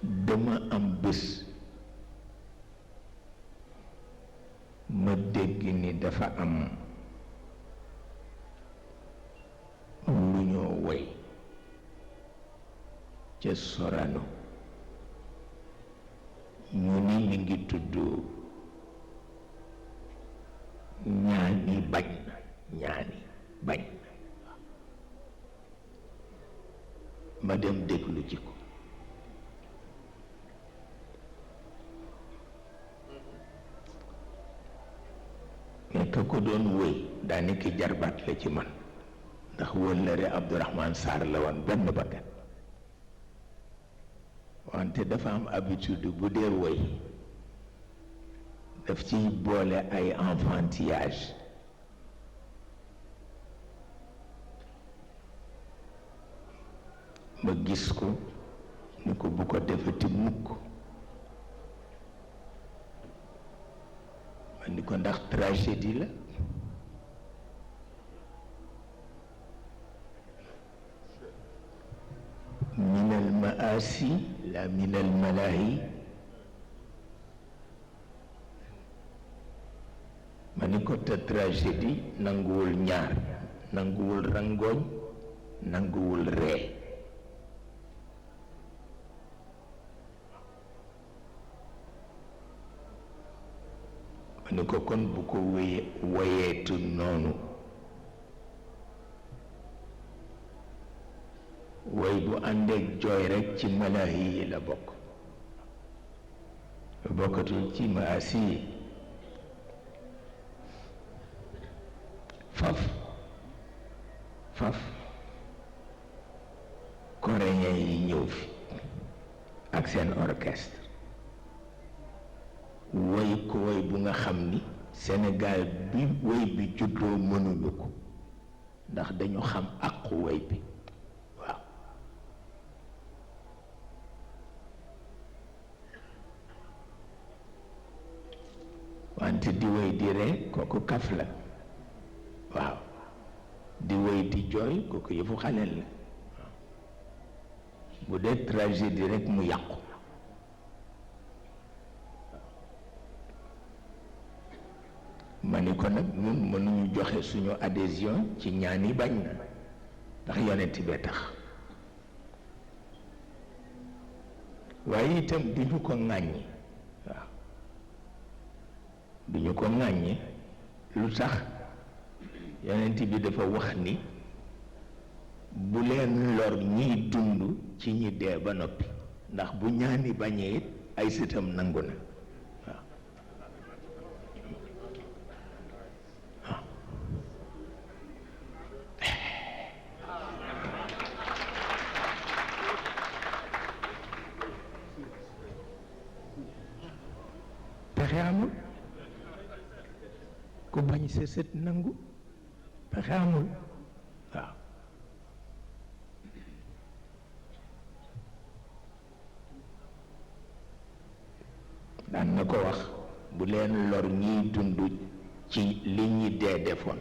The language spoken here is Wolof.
dama am bés ma dégg ni dafa am lu ñoo woy ca Sorano ñu ni mi ngi tudd ñaani bañ na ñaani bañ ma dem déglu ci ko nekk ko doon wéy daanaka jarbaat la ci man ndax wëllëre Abdourahmane Sarr la woon benn bakkan wante dafa am habitude bu dee wéy daf ciy boole ay enfantillage ma gis ko ni ko bu ko defati mukk ma ni ko ndax tragédie la minal maasi la minal malaahi ma ni ko te tragédie nanguwul ñaar nanguwul rangooñ nanguwul ree ma ni ko kon bu ko woyeetu noonu woy bu àndeek jooy rekk ci malaahi yi la bokk bokkatul ci maasi yi faf coréen yi ñëw fi ak seen orchestre woy ko woy bu nga xam ni Sénégal bi woy bi juddoo mënuñu ko ndax dañu xam àqu woy bi waaw wante di woy di ree kooku kaf la waaw di woy di jooy kooku yëfu xaleel la bu dee tragédie rekk mu yàqu ma ni ko nag ñun mënuñu joxe suñu adhésion ci ñaan yi bañ na ndax yonent bee tax waaye itam di ñu ko ŋàññi waaw du ñu ko ŋàññi lu tax yonent bi dafa wax ni bu leen lor ñiy dund ci ñi dee ba noppi ndax bu ñaani bañee it ay sëtam nangu na pexe amul ku bañ sa sët nangu pexe amul waaw daan na ko wax bu leen lor ñiy dund ci li ñi dee defoon